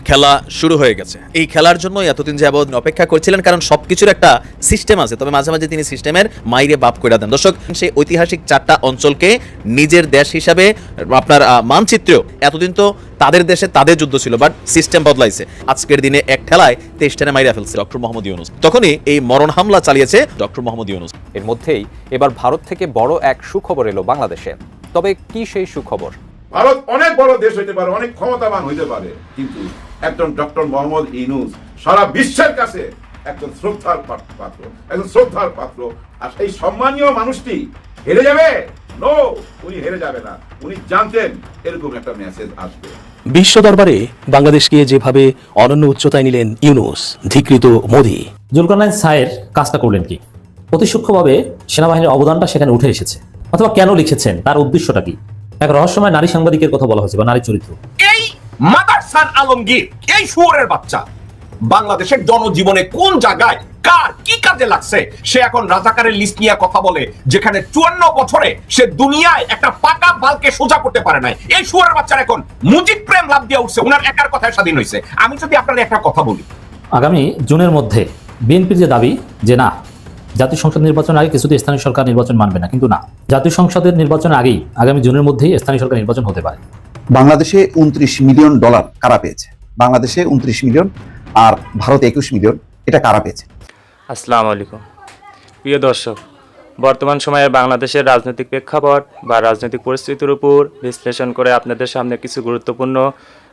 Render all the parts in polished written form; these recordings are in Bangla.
খেলা শুরু হয়ে গেছে। এই খেলার জন্য এতদিন যাবত অপেক্ষা করছিলেন, কারণ সবকিছুর একটা সিস্টেম আছে, তবে মাঝে মাঝে তিনি সিস্টেমের মাইরে বাপ কইরা দেন। দর্শক, সেই ঐতিহাসিক 4টা অঞ্চলকে নিজের দেশ হিসাবে আপনার মানচিত্রেও এতদিন তো তাদের দেশে তাদের যুদ্ধ ছিল, বাট সিস্টেম বদলাইছে। আজকের দিনে এক ঠেলায় 23টা মাইরা ফেলছে ডক্টর মোহাম্মদ ইউনূস। তখনই এই মরণ হামলা চালিয়েছে ডক্টর মোহাম্মদ ইউনূস। এর মধ্যেই এবার ভারত থেকে বড় এক সুখবর এলো বাংলাদেশে। তবে কি সেই সুখবর? ভারত অনেক বড় দেশ হইতে পারে, অনেক ক্ষমতাবান হইতে পারে, কিন্তু একজন ডক্টর মোহাম্মদ ইউনূস সারা বিশ্বের কাছে একজন শ্রদ্ধার পাত্র, একজন শ্রদ্ধার পাত্র। আর এই সম্মানীয় মানুষটি হেরে যাবে? নো, উনি হেরে যাবে না। উনি জানতেন এরকম একটা মেসেজ আসবে। বিশ্ব দরবারে বাংলাদেশকে যেভাবে অনন্য উচ্চতায় নিলেন ইউনূস, ধিকৃত মোদি। জুলকারনাইন সায়ের কাজটা করলেন কি? অতি সূক্ষ্মভাবে সেনাবাহিনীর অবদানটা সেখানে উঠে এসেছে, অথবা কেন লিখেছেন, তার উদ্দেশ্যটা কি। এক রহস্যময় নারী সাংবাদিকের কথা বলা হয়েছে, বা নারী চরিত্র। এই মাদারসান আলমগীর, এই শুয়োরের বাচ্চা বাংলাদেশের জনজীবনে কোন জায়গায় কার কি কাজে লাগছে? সে এখন রাজাকারের লিস্ট নিয়ে কথা বলে, যেখানে 54 বছরে সে দুনিয়ায় একটা পাকা বালকে সোজা করতে পারে নাই। এই শুয়োরের বাচ্চার এখন মুজিব প্রেম লাভ দিয়ে উঠছে, উনার একার কথায় স্বাধীন হয়েছে। আমি যদি আপনার একটা কথা বলি, আগামী জুনের মধ্যে বিএনপির যে দাবি যে না, জাতীয় সংসদ নির্বাচনের আগে কিছুতে স্থানীয় সরকার নির্বাচন মানবে না, কিন্তু না, জাতীয় সংসদের নির্বাচনের আগেই আগামী জুনের মধ্যেই স্থানীয় সরকার নির্বাচন হতে পারে। বাংলাদেশে $29 মিলিয়ন কারা পেয়েছে? বাংলাদেশে 29 মিলিয়ন আর ভারতে 21 মিলিয়ন, এটা কারা পেয়েছে? আসসালামু আলাইকুম প্রিয় দর্শক, বর্তমান সময়ে বাংলাদেশের রাজনৈতিক প্রেক্ষাপট বা রাজনৈতিক পরিস্থিতির উপর বিশ্লেষণ করে আপনাদের সামনে কিছু গুরুত্বপূর্ণ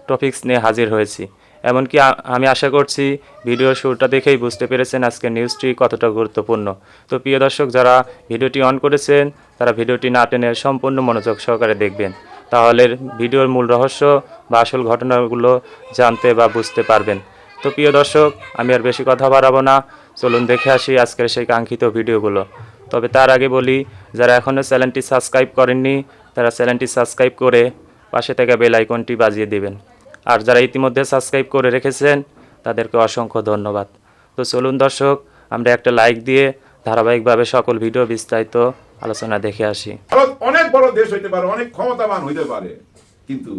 টপিকস নিয়ে হাজির হয়েছি। এমনকি আমি আশা করছি ভিডিওর শুরুটা দেখেই বুঝতে পেরেছেন আজকের নিউজটি কতটা গুরুত্বপূর্ণ। তো প্রিয় দর্শক, যারা ভিডিওটি অন করেছেন তারা ভিডিওটি না টেনে সম্পূর্ণ মনোযোগ সহকারে দেখবেন, তাহলে ভিডিওর মূল রহস্য বা আসল ঘটনাগুলো জানতে বা বুঝতে পারবেন। তো প্রিয় দর্শক, আমি আর বেশি কথা বাড়াবো না, চলুন দেখে আসি আজকের সেই কাঙ্ক্ষিত ভিডিওগুলো। তবে তার আগে বলি, যারা এখনও চ্যানেলটি সাবস্ক্রাইব করেননি তারা চ্যানেলটি সাবস্ক্রাইব করে পাশে থাকা বেল আইকনটি বাজিয়ে দিবেন, আর যারা ইতিমধ্যে সাবস্ক্রাইব করে রেখেছেন তাদেরকে অসংখ্য ধন্যবাদ। তো চলুন দর্শক, আমরা একটা লাইক দিয়ে ধারাবাহিকভাবে সকল ভিডিও বিস্তারিত আলোচনা দেখে আসি। ভারত অনেক বড় দেশ হইতে পারে, অনেক ক্ষমতাবান হইতে পারে, কিন্তু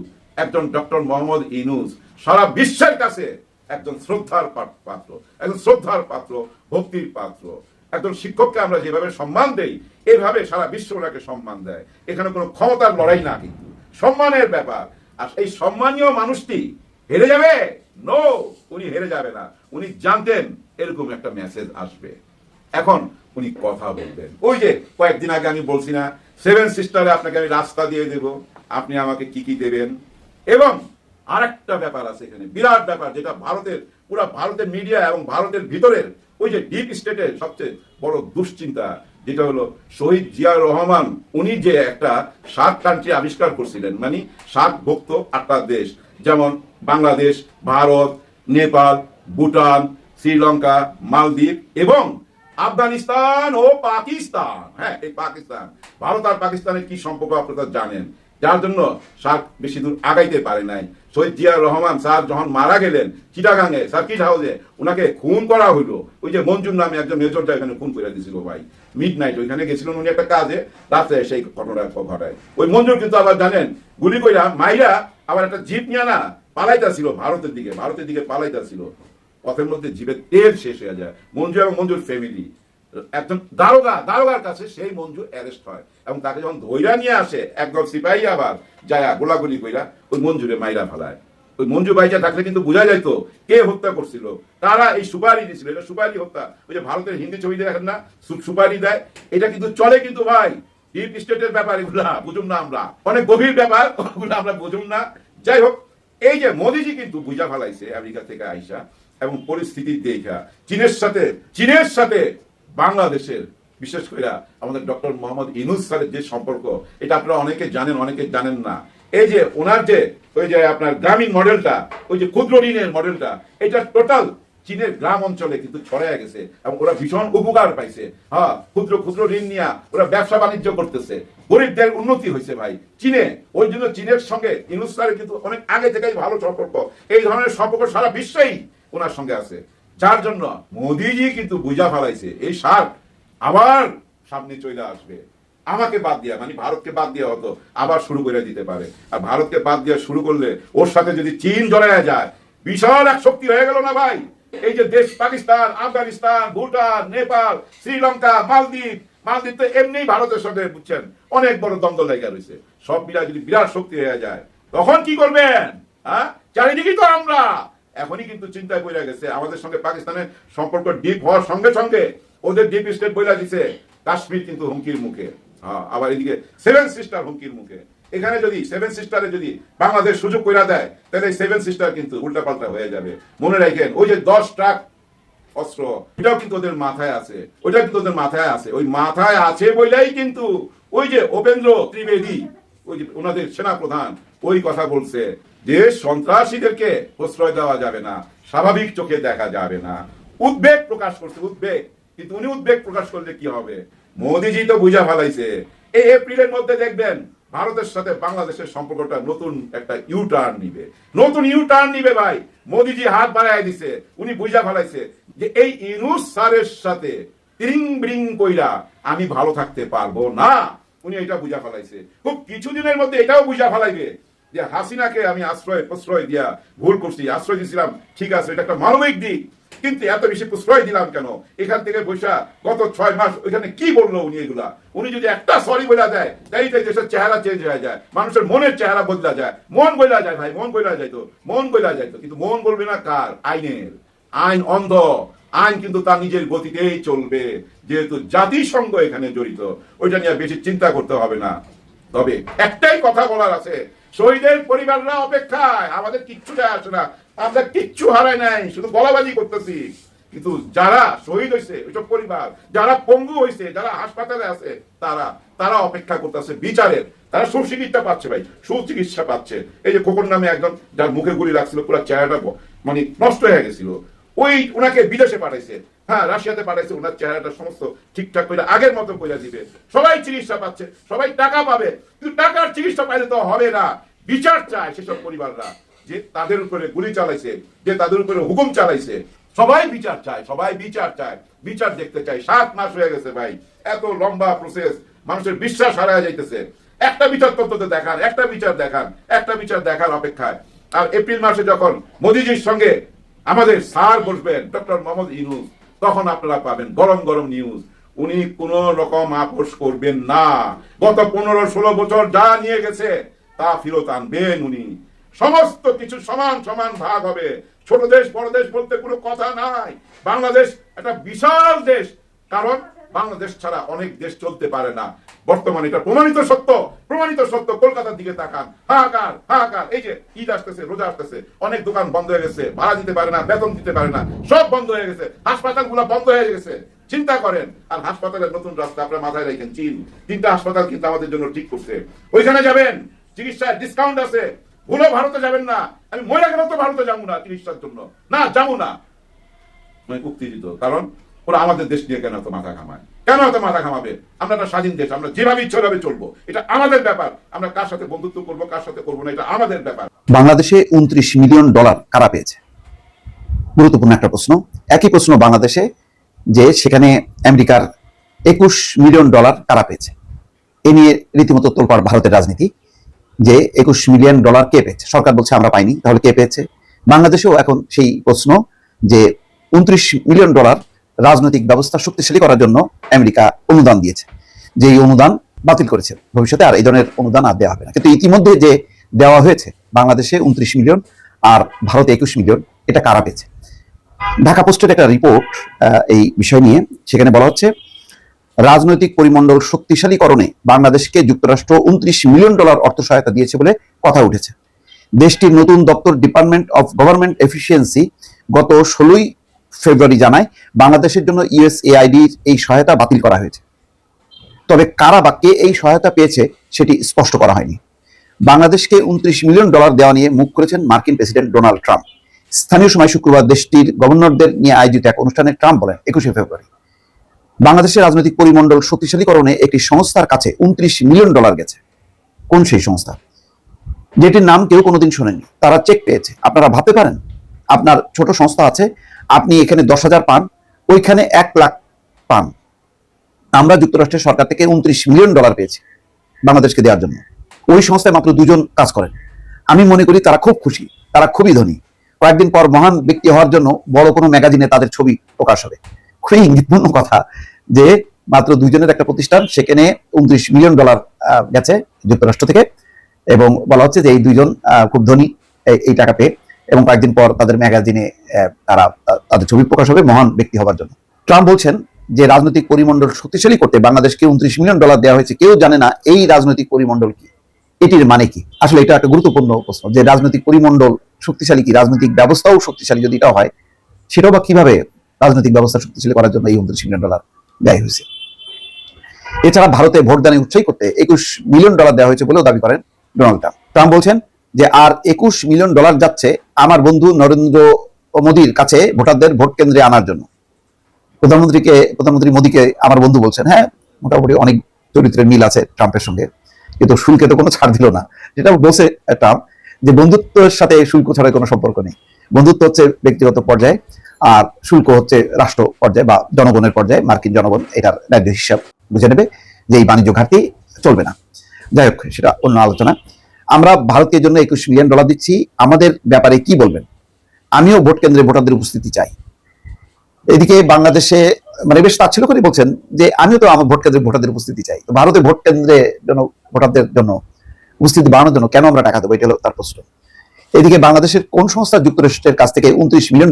একজন ডক্টর মোহাম্মদ ইউনূস সারা বিশ্বের কাছে একজন শ্রদ্ধার পাত্র, একজন শ্রদ্ধার পাত্র, ভক্তির পাত্র। একজন শিক্ষককে আমরা যেভাবে সম্মান দেই, এইভাবে সারা বিশ্ব ওনাকে সম্মান দেয়। এখানে কোনো ক্ষমতার লড়াই না, কিন্তু সম্মানের ব্যাপার। আর এই সম্মানীয় মানুষটি হেরে যাবে? নো, উনি হেরে যাবে না। উনি জানতেন এরকম একটা মেসেজ আসবে। এখন উনি কথা বলবেন। ওই যে কয়েকদিন আগে আমি বলছি না, 7 সিস্টারে আপনাকে আমি রাস্তা দিয়ে দেব, আপনি আমাকে কি কি দেবেন। এবং আরেকটা ব্যাপার আছে এখানে, বিরাট ব্যাপার, যেটা পুরা ভারতের মিডিয়া এবং ভারতের ভিতরের ওই যে ডিপ স্টেটের সবচেয়ে বড় দুশ্চিন্তা, যেটা হলো শহীদ জিয়াউর রহমান। উনি যে একটা 7 কান্ট্রি আবিষ্কার করছিলেন, মানে 7 ভুক্ত 8টা দেশ, যেমন বাংলাদেশ, ভারত, নেপাল, ভুটান, শ্রীলঙ্কা, মালদ্বীপ এবং আফগানিস্তান ও পাকিস্তান। হ্যাঁ, এই পাকিস্তান, ভারত আর পাকিস্তানের কি সম্পর্ক আপনারা জানেন, যার জন্য সার্ক বেশি দূর আগাইতে পারে নাই। শহীদ জিয়াউর রহমান স্যার যখন মারা গেলেন চিটাগাঙ্গে সার্কিট হাউসে, ওনাকে খুন করা হইলো। ওই যে মঞ্জুর নামে একজন মেজরটা এখানে খুন করে দিয়েছিল ভাই, মিড নাইট ওইখানে গেছিলেন উনি একটা কাজে, রাত্রে সেই ঘটনা ঘটায়। ওই মঞ্জুর কিন্তু আবার জানেন গুলি কইরা মাইরা আবার একটা জিপ নিয়ে না পালাইতেছিল ভারতের দিকে পালাইতেছিল। পথের মধ্যে জিপের তেল শেষ হয়ে যায়। মঞ্জু এবং মঞ্জুর ফ্যামিলি, একজন দারোগার কাছে সেই মঞ্জু অ্যারেস্ট হয়, এবং তাকে যখন ধৈরা নিয়ে আসে একদল সিপাহী আবার যায় গোলাগুলি কইরা ওই মঞ্জুরে মাইরা ফেলায়। ওই মঞ্জু বাইচা থাকলে কিন্তু বোঝা যাইতো কে হত্যা করছিল, তারা এই সুপারি দিছিল। এটা সুপারি হত্যা। ওই যে ভারতের হিন্দি ছবিতে দেখেন না, সুপারি দেয়, এটা কিন্তু চলে। কিন্তু ভাই ডিপ স্টেটের ব্যাপার, এগুলা বুঝুম না আমরা, অনেক গভীর ব্যাপার, ওগুলো আমরা বুঝুম না। যাই হোক, এই যে মোদিজি কিন্তু বুঝা ফেলাইছে আমেরিকা থেকে আইসা, এবং পরিস্থিতি দেখা চীনের সাথে বাংলাদেশের, বিশেষ করে আমাদের ডক্টর মোহাম্মদ ইউনূস স্যারের যে সম্পর্ক, এটা আপনারা অনেকে জানেন, অনেকে জানেন না। এই যে ওনার যে ওই যে আপনার গ্রামীণ মডেলটা, ওই যে ক্ষুদ্র ঋণের মডেলটা, এটা টোটাল চীনের গ্রাম অঞ্চলে কিন্তু ছড়ায় গেছে, এবং ওরা ভীষণ উপকার পাইছে। হ্যাঁ, ক্ষুদ্র ঋণ নিয়ে ওরা ব্যবসা বাণিজ্য করতেছে, গরিবদের উন্নতি হয়েছে ভাই চীনে। ওই জন্য চীনের সঙ্গে ইউনূস স্যারের কিন্তু অনেক আগে থেকেই ভালো সম্পর্ক। এই ধরনের সম্পর্ক সারা বিশ্বেই ওনার সঙ্গে আছে, যার জন্য মোদিজি কিন্তু বুঝা ফেলাইছে এই সার্ক আবার সামনে চলে আসবে। আমাকে বাদ দিয়া, মানে ভারতকে বাদ দিয়া হতো আবার শুরু করে দিতে পারে। আর ভারতকে বাদ দিয়া শুরু করলে ওর সাথে যদি চীন জড়ায় যায়, বিশাল এক শক্তি হয়ে গেল না ভাই। এই যে দেশ পাকিস্তান, আফগানিস্তান, ভুটান, নেপাল, শ্রীলঙ্কা, মালদ্বীপ তো এমনি ভারতের সঙ্গে বুঝছেন অনেক বড় দ্বন্দ্ব লেগে রয়েছে। সব মিলাই যদি বিরাট শক্তি হয়ে যায় তখন কি করবেন? হ্যাঁ, চারিদিকেই তো আমরা এখনই কিন্তু চিন্তায় পড়ে গেছে। আমাদের সঙ্গে পাকিস্তানের সম্পর্ক ডিপ হওয়ার সঙ্গে সঙ্গে ওদের ডিপ স্টেট বইলা দিছে কাশ্মীর কিন্তু হুমকির মুখে। আবার এদিকে 7 সিস্টার হুমকির মুখে। এখানে যদি 7 সিস্টারে যদি বাংলাদেশ সুযোগ কইরা দেয় তাহলে 7 সিস্টার কিন্তু উল্টাপাল্টা হয়ে যাবে। মনে রাখেন ওই যে 10 ট্রাক অস্ত্র ওটাও কিন্তু ওদের মাথায় আছে, ওটা কিন্তু ওদের মাথায় আছে। ওই মাথায় আছে বলেই কিন্তু ওই যে উপেন্দ্র ত্রিবেদী ওই যে ওনাদের সেনা প্রধান ওই কথা বলছে যে সন্ত্রাসীদেরকে প্রশ্রয় দেওয়া যাবে না, স্বাভাবিক চোখে দেখা যাবে না। উদ্বেগ প্রকাশ করছে, উদ্বেগ। কিন্তু উনি উদ্বেগ প্রকাশ করলে কি হবে? মোদিজি তো বুঝা ফেলাইছে এই এপ্রিলের মধ্যে দেখবেন ভারতের সাথে বাংলাদেশের সম্পর্কটা নতুন একটা ইউটার্ন নিবে, নতুন ইউটার্ন নিবে ভাই। মোদিজি হাত বাড়ায় দিছে, উনি বুঝা ফেলাইছে যে এই ইউনূস স্যারের সাথে তিরিং বিরিং কইরা আমি ভালো থাকতে পারবো না। উনি এটা বুঝা ফেলাইছে। খুব কিছুদিনের মধ্যে এটাও বুঝা ফেলাইবে যে হাসিনাকে আমি প্রশ্রয় দিয়া ভুল করছি। আশ্রয় দিয়েছিলাম ঠিক আছে, এটা একটা মানবিক দিক, কিন্তু এত বেশি প্রশ্রয় দিলাম কেন? এখান থেকে পয়সা গত 6 মাস ওইখানে কি বললো উনি? এগুলা উনি যদি একটা সরি বলে দেয় তাই দেশের চেহারা চেঞ্জ হয়ে যায়, মানুষের মনের চেহারা বদলা যায়, মন বইলা যায় ভাই, মন বইলা যাইতো, মন বইলা যাইতো। কিন্তু মন বলবে না কার? আইনের। আইন অন্ধ, আইন কিন্তু তার নিজের গতিতেই চলবে, যেহেতু জাতিসংঘ এখানে জড়িত। ওইটা নিয়ে বেশি চিন্তা করতে হবে না। তবে একটাই কথা বলার আছে, শহীদের পরিবাররা অপেক্ষায়, আমাদের কিচ্ছু যায় আসে না, আমরা কিচ্ছু হারাই নাই, শুধু গলাবাজি করতেছি। কিন্তু যারা শহীদ হয়েছে ওইসব পরিবার, যারা পঙ্গু হয়েছে, যারা হাসপাতালে আছে, তারা অপেক্ষা করতেছে বিচারের। তারা সুচিকিৎসা পাচ্ছে ভাই, সুচিকিৎসা পাচ্ছে। এই যে খোকন নামে একজন যার মুখে গুলি লাগছিল, পুরো চেহারাটা মানে নষ্ট হয়ে গেছিল, ওই ওনাকে বিদেশে পাঠাইছে, হ্যাঁ রাশিয়াতে পাঠাইছে। ওনার চেহারাটা সমস্ত ঠিকঠাক করে আগের মতো করে দিবে, সবাই চিকিৎসা পাচ্ছে, সবাই টাকা পাবে। কিন্তু টাকার চিকিৎসা পাইলে তো হবে না, বিচার চায় সেসব পরিবাররা যে তাদের উপরে গুলি চালাইছে, যে তাদের উপরে হুকুম চালাইছে। সবাই বিচার চায়, সবাই বিচার চায়, বিচার দেখতে চায়। 7 মাস হয়ে গেছে ভাই, এত লম্বা প্রসেস, মানুষের বিশ্বাস হারায় যাইতেছে। একটা বিচার তত্ত্বতে দেখান, একটা বিচার দেখান, একটা বিচার দেখার অপেক্ষায়। আর এপ্রিল মাসে যখন মোদিজির সঙ্গে আমাদের স্যার বসবেন ডক্টর মোহাম্মদ ইউনূস, তখন আপনারা পাবেন গরম গরম নিউজ। উনি কোন রকম আপোষ করবেন না। গত 15-16 বছর যা নিয়ে গেছে তা ফেরত আনবেন উনি। সমস্ত কিছু সমান সমান ভাগ হবে। ছোট দেশ বড় দেশ বলতে কোনো কথা নাই। বাংলাদেশ একটা বিশাল দেশ, কারণ বাংলাদেশ ছাড়া অনেক দেশ চলতে পারে না। বর্তমানে এটা প্রমাণিত সত্য, প্রমাণিত সত্য। কলকাতার দিকে তাকান, হাহাকার হাহাকার। এই যে ঈদ আসতেছে, রোজা আসতেছে, অনেক দোকান বন্ধ হয়ে গেছে, ভাড়া দিতে পারে না, বেতন দিতে পারে না, সব বন্ধ হয়ে গেছে, হাসপাতালগুলো বন্ধ হয়ে গেছে। চিন্তা করেন। আর হাসপাতালের নতুন রাস্তা আপনারা মাথায় রাখেন, চীন 3টা হাসপাতাল কিন্তু আমাদের জন্য ঠিক করছে। ওইখানে যাবেন, চিকিৎসায় ডিসকাউন্ট আছে, ভুলো ভারতে যাবেন না। আমি মহিলা গেলে তো ভারতে যাবো না চিকিৎসার জন্য, না যাবো না, উত্তেজিত। কারণ ওরা আমাদের দেশ নিয়ে কেন এত মাথা ঘামায়, কেন এত মাথা ঘামাবে? আমরা একটা স্বাধীন দেশ, আমরা যেভাবে ইচ্ছা ভাবে চলবো, এটা আমাদের ব্যাপার। আমরা কার সাথে বন্ধুত্ব করবো, কার সাথে করবো না, এটা আমাদের ব্যাপার। বাংলাদেশে 29 মিলিয়ন ডলার কারা পেয়েছে? গুরুত্বপূর্ণ একটা প্রশ্ন। একই প্রশ্ন বাংলাদেশে যে সেখানে আমেরিকার 21 মিলিয়ন ডলার কারা পেয়েছে? এ নিয়ে রীতিমতো তোলপাড় ভারতের রাজনীতি যে 21 মিলিয়ন ডলার কে পেয়েছে। সরকার বলছে আমরা পাইনি, তাহলে কে পেয়েছে? বাংলাদেশেও এখন সেই প্রশ্ন যে 29 মিলিয়ন ডলার রাজনৈতিক ব্যবস্থা শক্তিশালী করার জন্য আমেরিকা অনুদান দিয়েছে, যে এই অনুদান বাতিল করেছে, ভবিষ্যতে আর এই ধরনের অনুদান আর দেওয়া হবে না। কিন্তু ইতিমধ্যে যে দেওয়া হয়েছে বাংলাদেশে 29 মিলিয়ন আর ভারতে 21 মিলিয়ন, এটা কারা পেয়েছে? ঢাকা পোস্টের একটা রিপোর্ট এই বিষয় নিয়ে, সেখানে বলা হচ্ছে রাজনৈতিক পরিমণ্ডল শক্তিশালীকরণে বাংলাদেশকে যুক্তরাষ্ট্র 29 মিলিয়ন ডলার অর্থ সহায়তা দিয়েছে বলে কথা উঠেছে। দেশটির নতুন দপ্তর ডিপার্টমেন্ট অফ গভর্নমেন্ট এফিসিয়েন্সি গত 16 ফেব্রুয়ারি জানায় বাংলাদেশের জন্য ইউএসএআইডির এই সহায়তা বাতিল করা হয়েছে। তবে কারা বা কে এই সহায়তা পেয়েছে সেটি স্পষ্ট করা হয়নি। বাংলাদেশকে 29 মিলিয়ন ডলার দেওয়া নিয়ে মুখ করেছেন মার্কিন প্রেসিডেন্ট ডোনাল্ড ট্রাম্প। স্থানীয় সময় শুক্রবার দেশটির গভর্নরদের নিয়ে আয়োজিত এক অনুষ্ঠানে ট্রাম্প বলেন 21 ফেব্রুয়ারি বাংলাদেশের রাজনৈতিক পরিমণ্ডল শক্তিশালীকরণে একটি সংস্থার কাছে 29 মিলিয়ন ডলার গেছে। কোন সেই সংস্থা যেটির নাম কেউ কোনোদিন শোনেনি? তারা চেক পেয়েছে। আপনারা ভাবতে পারেন আপনার ছোট সংস্থা আছে, আপনি এখানে 10,000 পান, ওইখানে 1 লাখ পান। আমরা যুক্তরাষ্ট্রের সরকার থেকে 29 মিলিয়ন ডলার পেয়েছি বাংলাদেশকে দেওয়ার জন্য। ওই সংস্থায় মাত্র 2 জন কাজ করেন। আমি মনে করি তারা খুব খুশি, তারা খুবই ধনী। কয়েকদিন পর মহান ব্যক্তি হওয়ার জন্য বড় কোনো ম্যাগাজিনে তাদের ছবি প্রকাশ হবে। খুবই ইঙ্গিতপূর্ণ কথা যে মাত্র দুইজনের একটা প্রতিষ্ঠান, সেখানে $29 মিলিয়ন গেছে যুক্তরাষ্ট্র থেকে, এবং বলা হচ্ছে যে এই দুইজন খুব ধনী এই টাকা পেয়ে, এবং কয়েকদিন পর তাদের ম্যাগাজিনে তাদের ছবি প্রকাশ হবে মহান ব্যক্তি হওয়ার জন্য। ট্রাম্প বলছেন যে রাজনৈতিক পরিমণ্ডল শক্তিশালী করতে বাংলাদেশকে $29 মিলিয়ন দেওয়া হয়েছে। কেউ জানে না এই রাজনৈতিক পরিমণ্ডল কি, এটির মানে কি। আসলে এটা একটা গুরুত্বপূর্ণ প্রশ্ন যে রাজনৈতিক পরিমণ্ডল শক্তিশালী কি, রাজনৈতিক ব্যবস্থাও শক্তিশালী যদি এটা হয়, সেটাও বা কিভাবে রাজনৈতিক ব্যবস্থা শক্তিশালী করার জন্য এই $29 মিলিয়ন ব্যয় হয়েছে। এছাড়া ভারতে ভোটদানে উৎসাহী করতে $21 মিলিয়ন দেওয়া হয়েছে বলেও দাবি করেন ডোনাল্ড ট্রাম্প। ট্রাম্প বলছেন যে আর $21 মিলিয়ন যাচ্ছে আমার বন্ধু নরেন্দ্র মোদীর কাছে ভোটারদের ভোট কেন্দ্রে আনার জন্য। প্রধানমন্ত্রী মোদীকে আমার বন্ধু বলছেন। হ্যাঁ, মোটামুটি অনেক চরিত্রের মিল আছে ট্রাম্পের সঙ্গে, কিন্তু শুল্কে তো কোনো ছাড় দিল না। যেটা বলছে ট্রাম্প যে বন্ধুত্বের সাথে শুল্ক ছাড়া কোনো সম্পর্ক নেই, বন্ধুত্ব হচ্ছে ব্যক্তিগত পর্যায়ে, আর শুল্ক হচ্ছে রাষ্ট্র পর্যায়ে বা জনগণের পর্যায়ে। মার্কিন জনগণ এটার ন্যায্য হিসাব বুঝে নেবে যে এই বাণিজ্য ঘাটতি চলবে না। যাই হোক, সেটা অন্য আলোচনা। আমরা ভারতের জন্য $21 মিলিয়ন দিচ্ছি, আমাদের ব্যাপারে কি বলবেন? আমিও ভোট কেন্দ্রে ভোটারদের উপস্থিতি চাই। এদিকে বাংলাদেশে মানে বেশ তাচ্ছিল্য করে বলছেন যে আমিও তো আমার ভোট কেন্দ্রে ভোটারদের উপস্থিতি চাই। তো ভারতে ভোট কেন্দ্রে জন্য ভোটারদের জন্য উপস্থিতি বাড়ানোর জন্য কেন আমরা টাকা দেবো, এটা হলো তার প্রশ্ন। এদিকে বাংলাদেশের কোন সংস্থা যুক্তরাষ্ট্রের কাছ থেকে $29 মিলিয়ন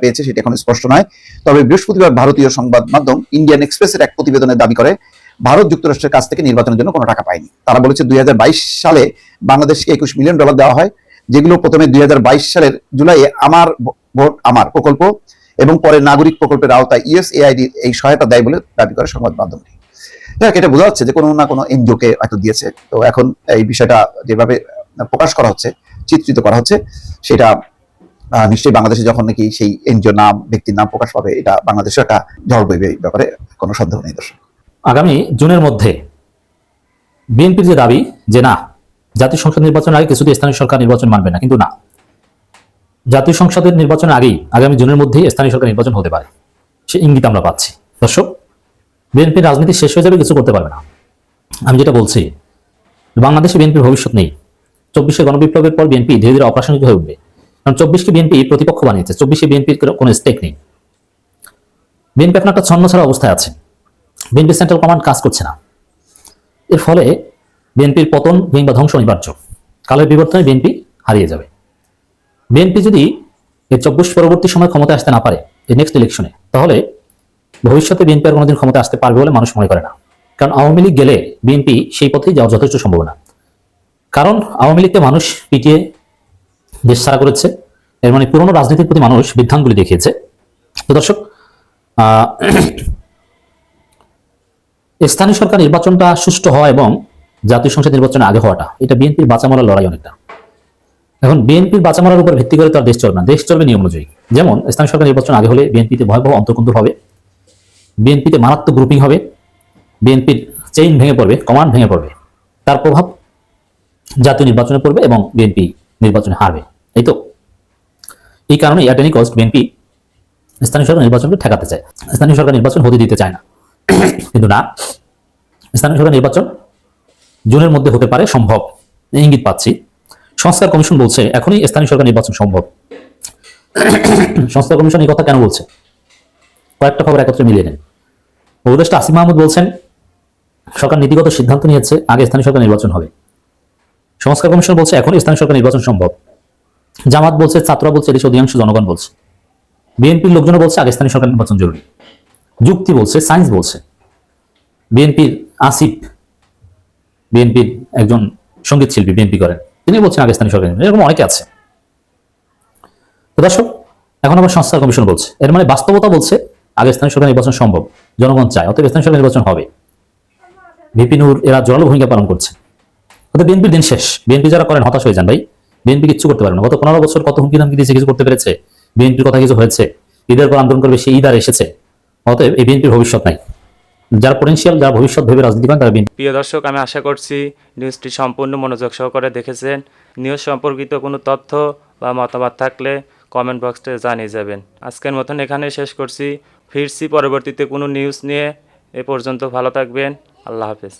পেয়েছে সেটা এখন স্পষ্ট নয়। তবে বৃহস্পতিবার ভারতীয় সংবাদ মাধ্যম ইন্ডিয়ান এক্সপ্রেসের এক প্রতিবেদনে দাবি করে ভারত যুক্তরাষ্ট্রের কাছ থেকে নির্বাচনের জন্য কোনো টাকা পায়নি। তারা বলেছে 2022 সালে বাংলাদেশকে $21 মিলিয়ন দেওয়া হয়, যেগুলো প্রথমে 2022 সালের জুলাইয়ে আমার ভোট আমার প্রকল্প এবং পরে নাগরিক প্রকল্পের আওতায় USAID এই সহায়তা দেয় বলে দাবি করে সংবাদ মাধ্যমটি। এটা বোঝা যাচ্ছে যে কোনো না কোনো এনজিওকে হয়তো দিয়েছে। তো এখন এই বিষয়টা যেভাবে প্রকাশ করা হচ্ছে, চিত্রিত করা হচ্ছে, সেটা নিশ্চয়ই বাংলাদেশে যখন নাকি সেই এনজিও নাম, ব্যক্তির নাম প্রকাশ পাবে, এটা বাংলাদেশে একটা ঝড় বইবে, এই ব্যাপারে কোনো সন্দেহ নেই। দর্শক, আগামী জুনের মধ্যে বিএনপির যে দাবি যে না, জাতীয় সংসদ নির্বাচনের আগে কিছুতেই স্থানীয় সরকার নির্বাচন মানবে না, কিন্তু না, জাতীয় সংসদের নির্বাচনের আগেই আগামী জুনের মধ্যেই স্থানীয় সরকার নির্বাচন হতে পারে, সে ইঙ্গিত আমরা পাচ্ছি। দর্শক, বিএনপির রাজনীতি শেষ হয়ে যাবে, কিছু করতে পারবে না। আমি যেটা বলছি, বাংলাদেশে বিএনপির ভবিষ্যৎ নেই। 24শে গণবিপ্লবের পর বিএনপি ধীরে ধীরে অপ্রাসঙ্গিক হয়ে উঠবে, কারণ 24কে বিএনপি প্রতিপক্ষ বানিয়েছে। 24শে বিএনপির কোনো স্টেক নেই। বিএনপি এখন একটা ছন্নছাড়া অবস্থায় আছে। বিএনপি সেন্ট্রাল কমান্ড কাজ করছে না। এর ফলে বিএনপির পতন কিংবা ধ্বংস অনিবার্য। কালের বিবর্তনে বিএনপি হারিয়ে যাবে। বিএনপি যদি এই 24 পরবর্তী সময় ক্ষমতায় আসতে না পারে, এই নেক্সট ইলেকশনে, তাহলে ভবিষ্যতে বিএনপি আর কোনোদিন ক্ষমতায় আসতে পারবে বলে মানুষ মনে করে না। কারণ আওয়ামী লীগ গেলে বিএনপি সেই পথেই যাওয়ার যথেষ্ট সম্ভাবনা। কারণ আওয়ামী লীগকে মানুষ পিটিয়ে দেশ ছাড়া করেছে, এর মানে পুরনো রাজনীতির প্রতি মানুষ বিভ্রান্তি দেখিয়েছে। তো দর্শক, স্থানীয় সরকার নির্বাচনটা সুষ্ঠু হওয়া এবং জাতীয় সংসদ নির্বাচনের আগে হওয়াটা, এটা বিএনপির বাঁচামরার লড়াই অনেকটা। এখন বিএনপির বাঁচামরার উপর ভিত্তি করে তার দেশ চলবে না, দেশ চলবে নিয়ম অনুযায়ী। যেমন স্থানীয় সরকার নির্বাচন আগে হলে বিএনপিতে ভয়াবহ অন্তর্কুন্ত হবে, বিএনপিতে মারাত্মক গ্রুপিং হবে, বিএনপির চেইন ভেঙে পড়বে, কমান্ড ভেঙে পড়বে, তার প্রভাব জাতীয় নির্বাচনে পড়বে এবং বিএনপি নির্বাচনে হারবে। এই তো এই কারণে এট এনি কস্ট বিএনপি স্থানীয় সরকার নির্বাচনকে ঠেকাতে চায়, স্থানীয় সরকার নির্বাচন হতে দিতে চায় না। কিন্তু না, স্থানীয় সরকার নির্বাচন জুনের মধ্যে হতে পারে, সম্ভব, ইঙ্গিত পাচ্ছি। সংস্কার কমিশন বলছে এখনই স্থানীয় সরকার নির্বাচন সম্ভব। সংস্কার কমিশন এই কথা কেন বলছে? কয়েকটা খবর একত্রে মিলিয়ে নেন। উপদেষ্টা আসিফ মাহমুদ বলছেন সরকার নীতিগত সিদ্ধান্ত নিয়েছে আগে স্থানীয় সরকার নির্বাচন হবে। সংস্কার কমিশন বলছে এখনই স্থানীয় সরকার নির্বাচন সম্ভব। জামাত বলছে, ছাত্ররা বলছে, এদেশে অধিকাংশ জনগণ বলছে, বিএনপির লোকজন বলছে আগে স্থানীয় সরকার নির্বাচন জরুরি। যুক্তি বলছে, সায়েন্স বলছে। বিএনপির আসিফ, বিএনপির একজন সঙ্গীত শিল্পী, বিএনপি করেন, তিনি বলছেন আগে স্থানীয় সরকার নির্বাচন, এরকম অনেকে আছে। তো দর্শক, এখন আবার সংস্কার কমিশন বলছে, এর মানে বাস্তবতা বলছে আগে স্থানীয় সরকার নির্বাচন সম্ভব, জনগণ চায়, অতএব স্থানীয় সরকার নির্বাচন হবে। ভিপি নূর এরা জোরালো ভূমিকা পালন করছে। অতএব বিএনপির দিন শেষ। বিএনপি যারা করেন হতাশ হয়ে যান ভাই, বিএনপি কিছু করতে পারে না। গত 15 বছর কত হুমকি ধামকি দিয়েছে, কিছু করতে পেরেছে? বিএনপির কথা কিছু হয়েছে? ঈদের পর আন্দোলন করবে, সেই ঈদ আর এসেছে। অতএব এই বিএনপির ভবিষ্যৎ নাই। যারা পটেনশিয়াল, যারা ভবিষ্যৎ ভেবে রাজনীতি করেন, তারা বিএনপি। প্রিয় দর্শক, আমি আশা করছি নিউজটি সম্পূর্ণ মনোযোগ সহকারে দেখেছেন। নিউজ সম্পর্কিত কোনো তথ্য বা মতামত থাকলে কমেন্ট বক্সে জানিয়ে যাবেন। আজকের মতন এখানে শেষ করছি, ফিরছি পরবর্তীতে কোনো নিউজ নিয়ে। এ পর্যন্ত ভালো থাকবেন, আল্লাহ হাফেজ।